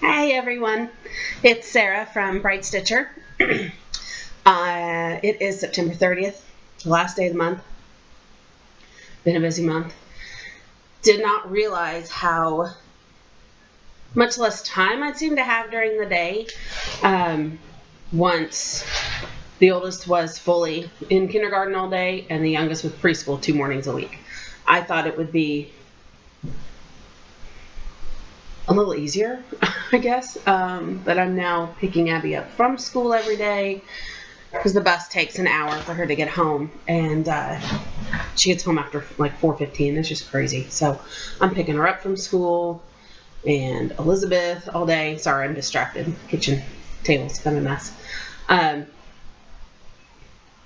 Hi everyone, it's Sarah from Bright Stitcher. It is September 30th, the last day of the month. Been a busy month. Did not realize how much less time I'd seem to have during the day once the oldest was fully in kindergarten all day and the youngest with preschool 2 mornings a week. I thought it would be a little easier, I guess, but I'm now picking Abby up from school every day because the bus takes an hour for her to get home, and she gets home after like 4:15. It's just crazy. So I'm picking her up from school, and Elizabeth all day. Sorry, I'm distracted. Kitchen table's kind of a mess.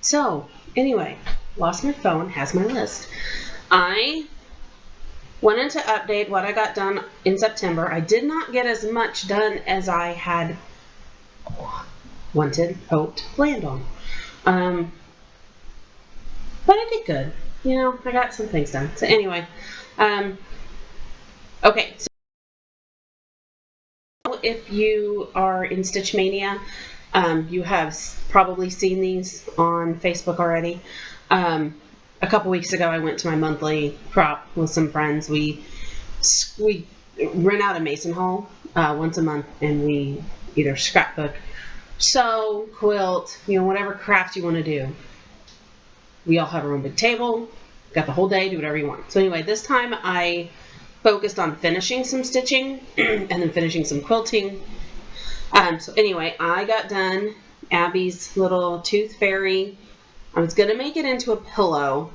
So anyway, lost my phone. Has my list. I wanted to update what I got done in September. I did not get as much done as I had wanted, hoped, planned on. But I did good. You know, I got some things done. So anyway, okay. So if you are in Stitch Mania, you have probably seen these on Facebook already. A couple weeks ago, I went to my monthly prop with some friends. We rent out a Mason Hall once a month, and we either scrapbook, sew, quilt, whatever craft you want to do. We all have our own big table. Got the whole day, do whatever you want. So anyway, this time I focused on finishing some stitching and then finishing some quilting. So anyway, I got done Abby's little tooth fairy. I was going to make it into a pillow,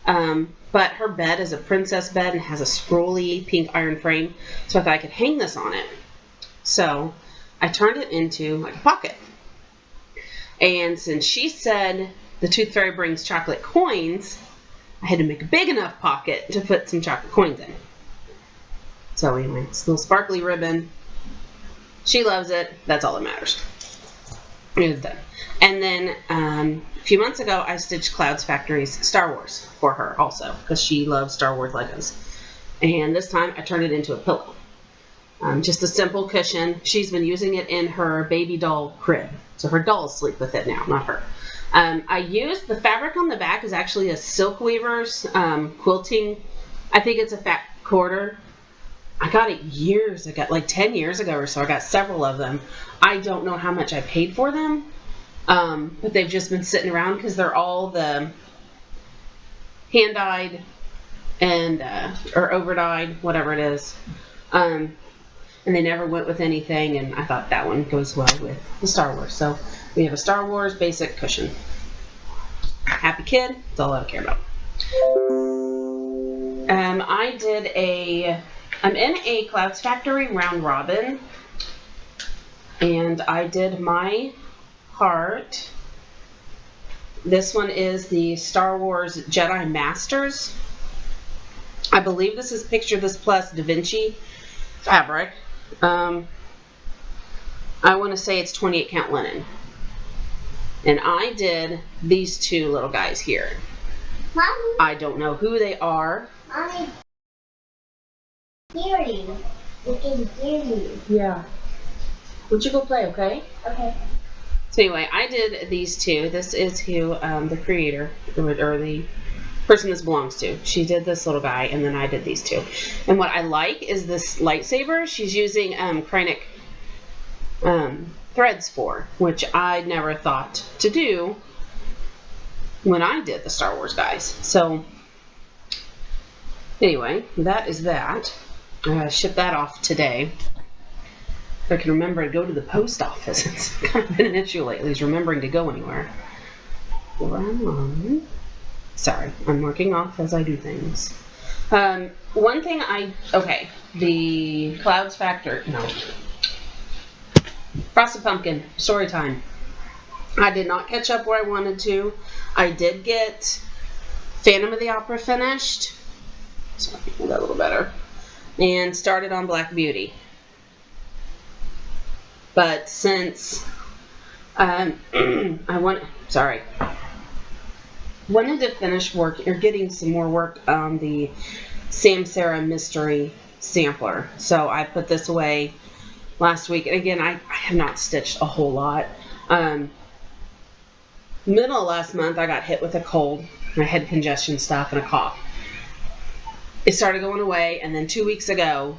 but her bed is a princess bed and has a scrolly pink iron frame, so I thought I could hang this on it. So I turned it into like a pocket. And since she said the tooth fairy brings chocolate coins, I had to make a big enough pocket to put some chocolate coins in. So anyway, it's a little sparkly ribbon. She loves it. That's all that matters. It was done. And then a few months ago, I stitched Clouds Factory's Star Wars for her also, because she loves Star Wars Legos. And this time, I turned it into a pillow. Just a simple cushion. She's been using it in her baby doll crib. So her dolls sleep with it now, not her. I used the fabric on the back is actually a Silk Weaver's quilting. I think it's a fat quarter. I got it years ago, like 10 years ago or so. I got several of them. I don't know how much I paid for them, but they've just been sitting around because they're all the hand-dyed and or over-dyed, whatever it is. And they never went with anything, and I thought that one goes well with the Star Wars. So we have a Star Wars basic cushion. Happy kid, that's all I care about. I'm in a Clouds Factory round robin, and I did my heart. This one is the Star Wars Jedi Masters. I believe this is Picture This Plus Da Vinci fabric. I want to say it's 28 count linen. And I did these two little guys here. Mommy. I don't know who they are. Mommy. Hear you. We can hear you. Yeah. Why don't you go play, okay? Okay. So anyway, I did these two. This is who the creator, or the person this belongs to. She did this little guy, and then I did these two. And what I like is this lightsaber. She's using Kreinik threads for, which I never thought to do when I did the Star Wars guys. So anyway, that is that. I shipped that off today. If I can remember to go to the post office. It's kind of been an issue lately, is remembering to go anywhere. Sorry, I'm working off as I do things. One thing the Clouds Factor, no. Frosted Pumpkin, story time. I did not catch up where I wanted to. I did get Phantom of the Opera finished. So I can get a little better. And started on Black Beauty. But since wanted to finish work or getting some more work on the Samsara Mystery Sampler. So I put this away last week. And again, I have not stitched a whole lot. Middle of last month, I got hit with a cold, my head congestion stuff, and a cough. It started going away, and then 2 weeks ago,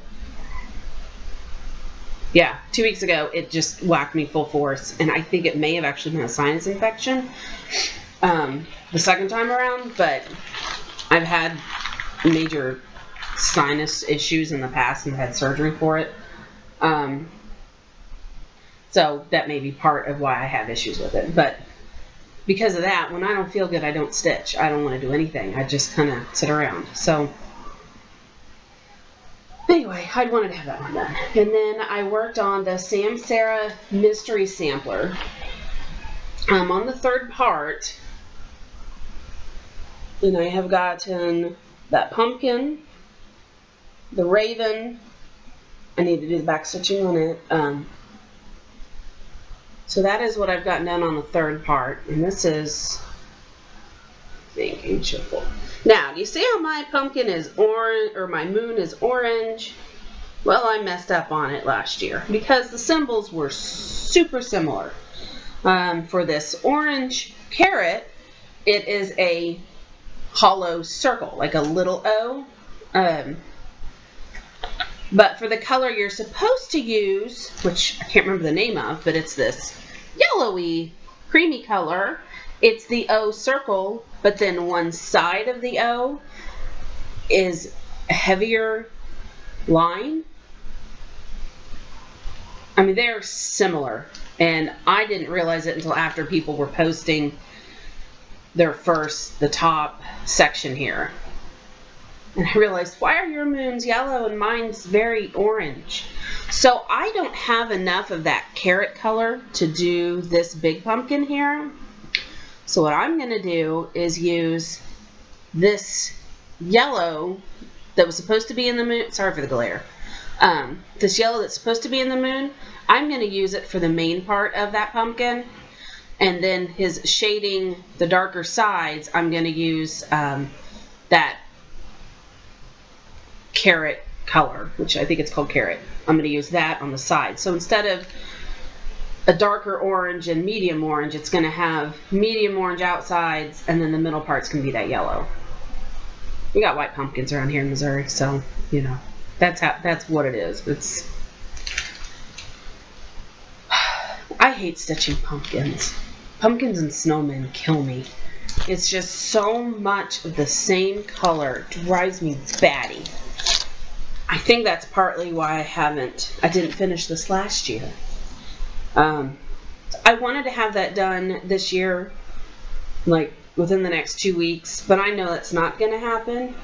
2 weeks ago, it just whacked me full force, and I think it may have actually been a sinus infection the second time around, but I've had major sinus issues in the past and had surgery for it. So that may be part of why I have issues with it. But because of that, when I don't feel good, I don't stitch. I don't want to do anything. I just kind of sit around. So anyway, I wanted to have that one done. And then I worked on the Sam Sarah Mystery Sampler. On the third part, and I have gotten that pumpkin, the raven. I need to do the back stitching on it. So that is what I've gotten done on the third part, and this is thinking shuffle. Now, do you see how my pumpkin is orange, or my moon is orange? Well, I messed up on it last year because the symbols were super similar. For this orange carrot, it is a hollow circle, like a little O. But for the color you're supposed to use, which I can't remember the name of, but it's this yellowy, creamy color. It's the O circle, but then one side of the O is a heavier line. I mean, they're similar, and I didn't realize it until after people were posting the top section here. And I realized, why are your moons yellow and mine's very orange? So I don't have enough of that carrot color to do this big pumpkin here. So what I'm going to do is use this yellow that was supposed to be in the moon. Sorry for the glare. This yellow that's supposed to be in the moon, I'm going to use it for the main part of that pumpkin. And then his shading the darker sides, I'm going to use that carrot color, which I think it's called carrot. I'm going to use that on the side. So instead of a darker orange and medium orange, it's going to have medium orange outsides, and then the middle part's going to be that yellow. We got white pumpkins around here in Missouri, so you know that's what it is. I hate stitching pumpkins. Pumpkins and snowmen kill me. It's just so much of the same color. It drives me batty. I think that's partly why I didn't finish this last year. I wanted to have that done this year, like within the next 2 weeks, but I know that's not going to happen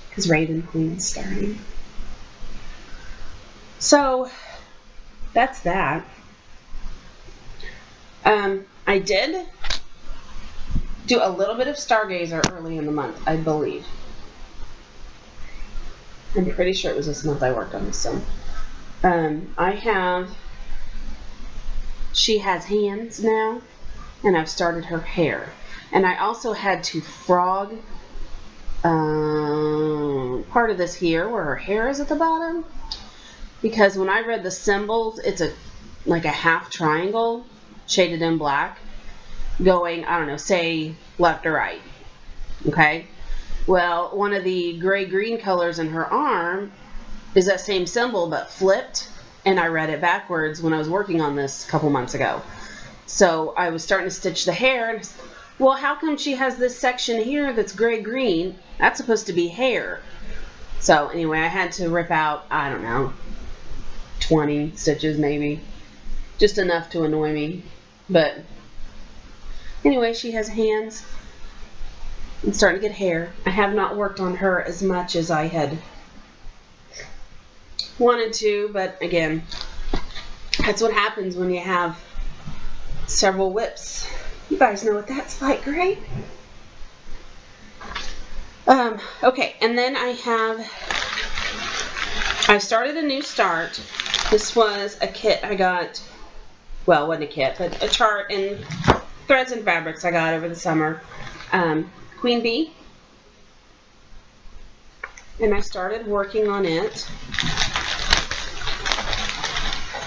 because Raven Queen's starting. So that's that. I did do a little bit of Stargazer early in the month, I believe. I'm pretty sure it was this month I worked on this one. She has hands now, and I've started her hair. And I also had to frog part of this here where her hair is at the bottom, because when I read the symbols, it's like a half triangle shaded in black going, I don't know, say left or right. Okay? Well, one of the gray-green colors in her arm is that same symbol but flipped, and I read it backwards when I was working on this a couple months ago. So I was starting to stitch the hair, and well, how come she has this section here that's gray-green? That's supposed to be hair. So anyway, I had to rip out, I don't know, 20 stitches maybe. Just enough to annoy me. But anyway, she has hands. I'm starting to get hair. I have not worked on her as much as I had wanted to, but again, that's what happens when you have several whips. You guys know what that's like, right? Okay, and then I started a new start. This was a kit I got, well, it wasn't a kit, but a chart and threads and fabrics I got over the summer. Queen Bee, and I started working on it.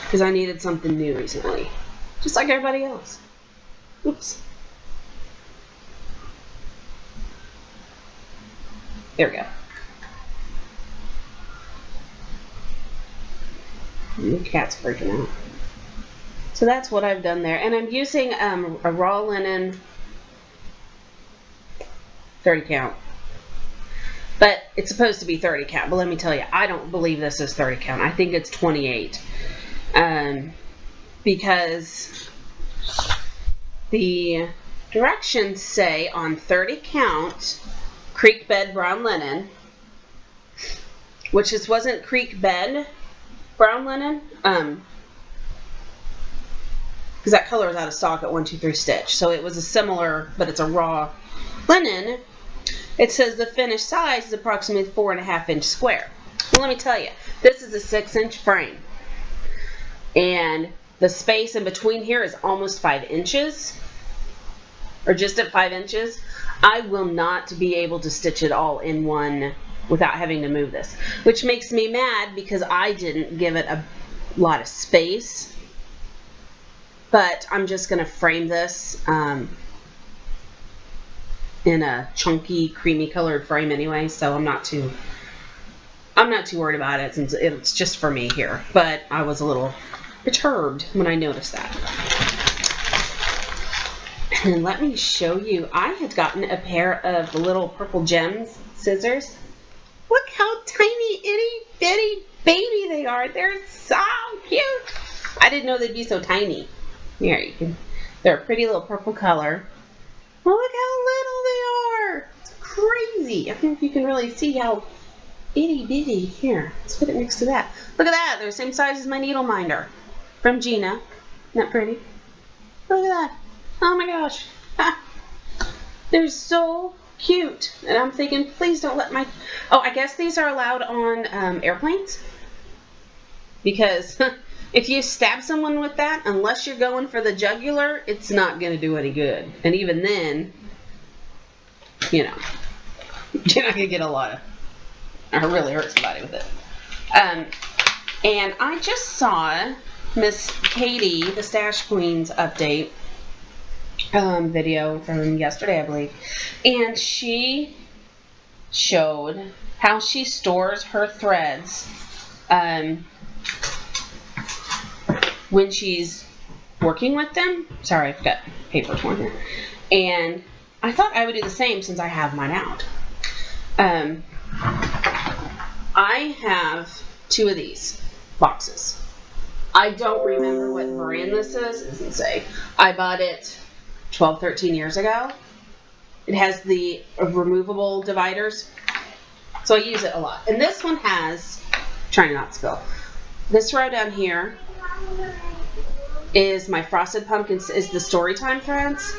because I needed something new recently. Just like everybody else. Oops. There we go. The cat's freaking out. So that's what I've done there. And I'm using a raw linen 30 count. But it's supposed to be 30 count. But let me tell you, I don't believe this is 30 count. I think it's 28. Because the directions say on 30 count creek bed brown linen, which this wasn't creek bed brown linen, because that color is out of stock at 123 Stitch. So it was a similar, but it's a raw linen. It says the finished size is approximately 4.5 inch square. Well, let me tell you, this is a 6-inch frame, and the space in between here is almost 5 inches, or just at 5 inches. I will not be able to stitch it all in one without having to move this, which makes me mad because I didn't give it a lot of space. But I'm just going to frame this in a chunky, creamy colored frame anyway, so I'm not too worried about it since it's just for me here. But I was a little perturbed when I noticed that. And let me show you, I had gotten a pair of the little purple gems scissors. Look how tiny, itty bitty baby they are. They're so cute. I didn't know they'd be so tiny. Here, you can. They're a pretty little purple color. Well, look how little they are. It's crazy. I don't know if you can really see how itty bitty. Here, let's put it next to that. Look at that. They're the same size as my needle minder from Gina. Isn't that pretty? Look at that. Oh my gosh. Ah, they're so cute. And I'm thinking, please don't let my... Oh, I guess these are allowed on airplanes. Because if you stab someone with that, unless you're going for the jugular, it's not going to do any good. And even then, you know, you're not going to get a lot of... Or really hurt somebody with it. And I just saw Miss Katie, the Stash Queen's update video from yesterday, I believe. And she showed how she stores her threads when she's working with them. Sorry, I've got paper torn here. And I thought I would do the same since I have mine out. I have 2 of these boxes. I don't remember what brand this is. It doesn't say. I bought it 12, 13 years ago. It has the removable dividers. So I use it a lot. And this one has, trying not to spill, this row down here is my Frosted Pumpkins, is the Storytime threads.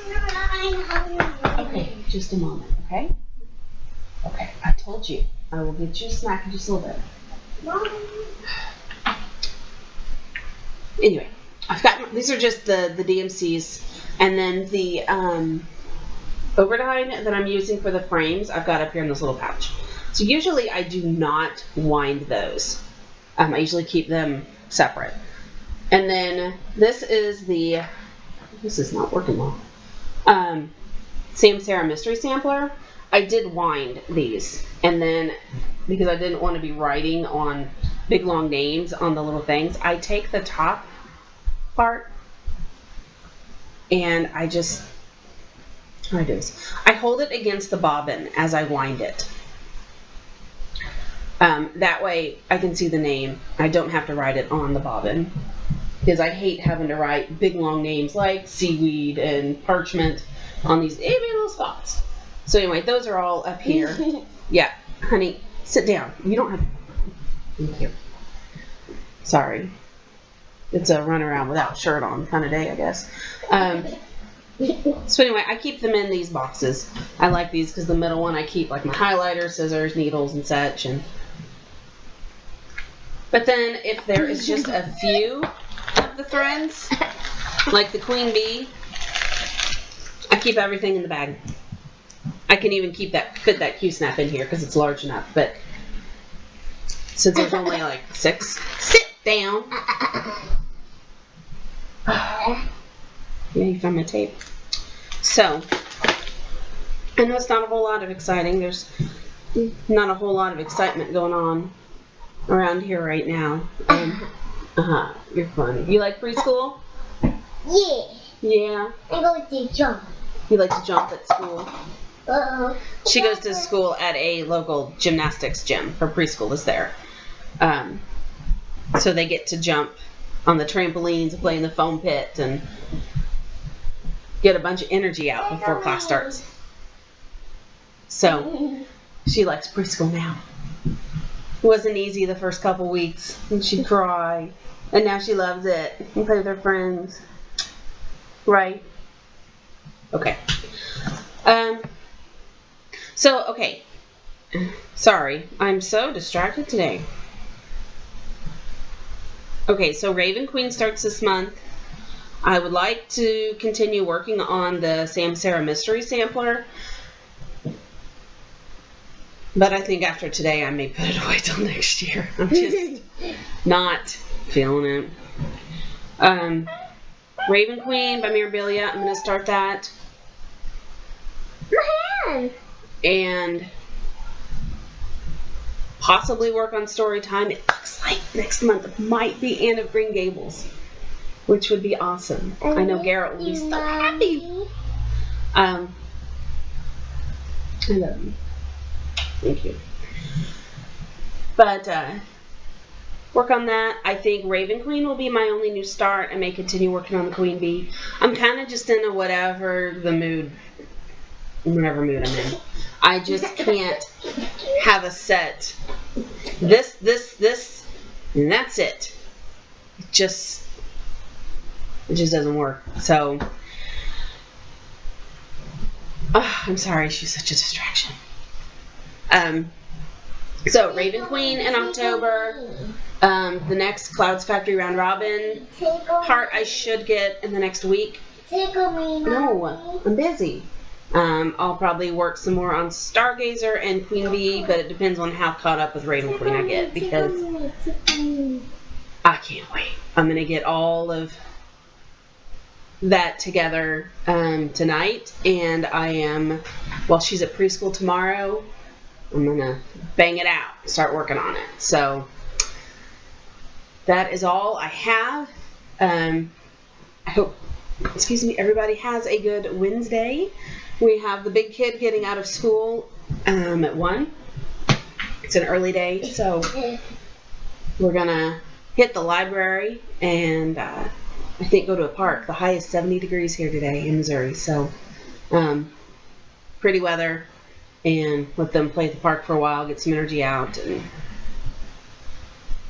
Okay, just a moment, okay? Okay, I told you. I will get you a snack in just a little bit. Anyway, I've got, these are just the DMCs, and then the Overdine that I'm using for the frames, I've got up here in this little pouch. So usually I do not wind those. I usually keep them separate. And then this is the, this is not working well, Sam Sarah Mystery Sampler. I did wind these, and then because I didn't want to be writing on big long names on the little things, I take the top part and I just, how do I do this? I hold it against the bobbin as I wind it. That way I can see the name. I don't have to write it on the bobbin because I hate having to write big long names like seaweed and parchment on these itty little spots. So anyway, those are all up here. Yeah, honey, sit down. You don't have to. Thank you. Sorry. It's a run around without shirt on kind of day, I guess. So anyway, I keep them in these boxes. I like these because the middle one I keep like my highlighter, scissors, needles, and such. But then if there is just a few of the threads, like the Queen Bee, I keep everything in the bag. I can even keep that, fit that Q-snap in here because it's large enough. But since there's only like 6, sit down. Yeah, you found my tape. So, I know it's not a whole lot of exciting. There's not a whole lot of excitement going on around here right now. You're funny. You like preschool? Yeah. Yeah. I'm going to jump. You like to jump at school? Uh-oh. She goes to school at a local gymnastics gym. Her preschool is there. So they get to jump on the trampolines and play in the foam pit and get a bunch of energy out before class starts. So she likes preschool now. It wasn't easy the first couple weeks, and she'd cry, and now she loves it and play with her friends. Right? Okay. Okay. Sorry, I'm so distracted today. Okay, so Raven Queen starts this month. I would like to continue working on the Samsara Mystery Sampler, but I think after today I may put it away till next year. I'm just not feeling it. Raven Queen by Mirabilia, I'm going to start that. My hand. And possibly work on story time. It looks like next month might be Anne of Green Gables, which would be awesome. I know Garrett will be so happy. I love you. Thank you. But work on that. I think Raven Queen will be my only new start. I may continue working on the Queen Bee. I'm kind of just in a whatever mood I'm in. I just can't have a set this, and that's it. It just doesn't work. So, I'm sorry, she's such a distraction. So Raven Queen in October. The next Clouds Factory Round Robin part I should get in the next week. No, I'm busy. I'll probably work some more on Stargazer and Queen Bee, but it depends on how caught up with Raven Queen I get, because I can't wait. I'm going to get all of that together tonight, and while she's at preschool tomorrow, I'm going to bang it out, start working on it. So that is all I have. I hope, everybody has a good Wednesday. We have the big kid getting out of school at 1. It's an early day, so we're going to hit the library and I think go to a park. The high is 70 degrees here today in Missouri, so pretty weather, and let them play at the park for a while, get some energy out. And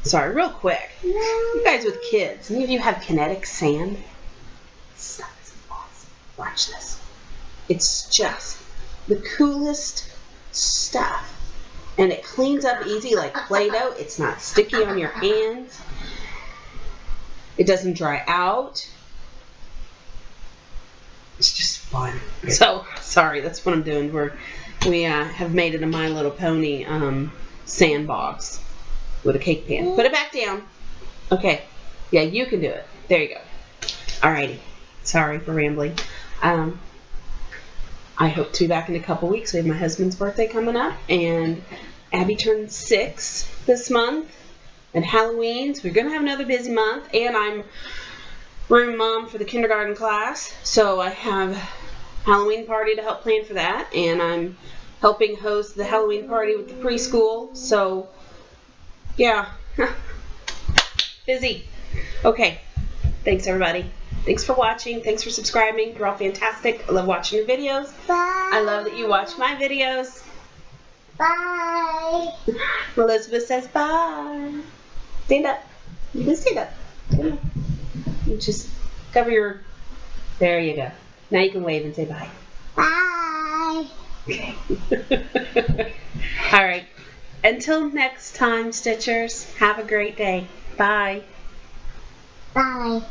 sorry, real quick, you guys with kids, any of you have kinetic sand? This stuff is awesome. Watch this. It's just the coolest stuff. And it cleans up easy like Play-Doh. It's not sticky on your hands. It doesn't dry out. It's just fun. So, sorry, that's what I'm doing. We have made it a My Little Pony sandbox with a cake pan. Put it back down. Okay. Yeah, you can do it. There you go. Alrighty. Sorry for rambling. I hope to be back in a couple weeks. We have my husband's birthday coming up, and Abby turns 6 this month, and Halloween, so we're going to have another busy month, and I'm room mom for the kindergarten class, so I have Halloween party to help plan for that, and I'm helping host the Halloween party with the preschool, so yeah, busy. Okay, thanks everybody. Thanks for watching. Thanks for subscribing. You're all fantastic. I love watching your videos. Bye. I love that you watch my videos. Bye. Elizabeth says bye. Stand up. You can stand up. Stand up. You just cover your... There you go. Now you can wave and say bye. Bye. Okay. All right. Until next time, Stitchers, have a great day. Bye. Bye.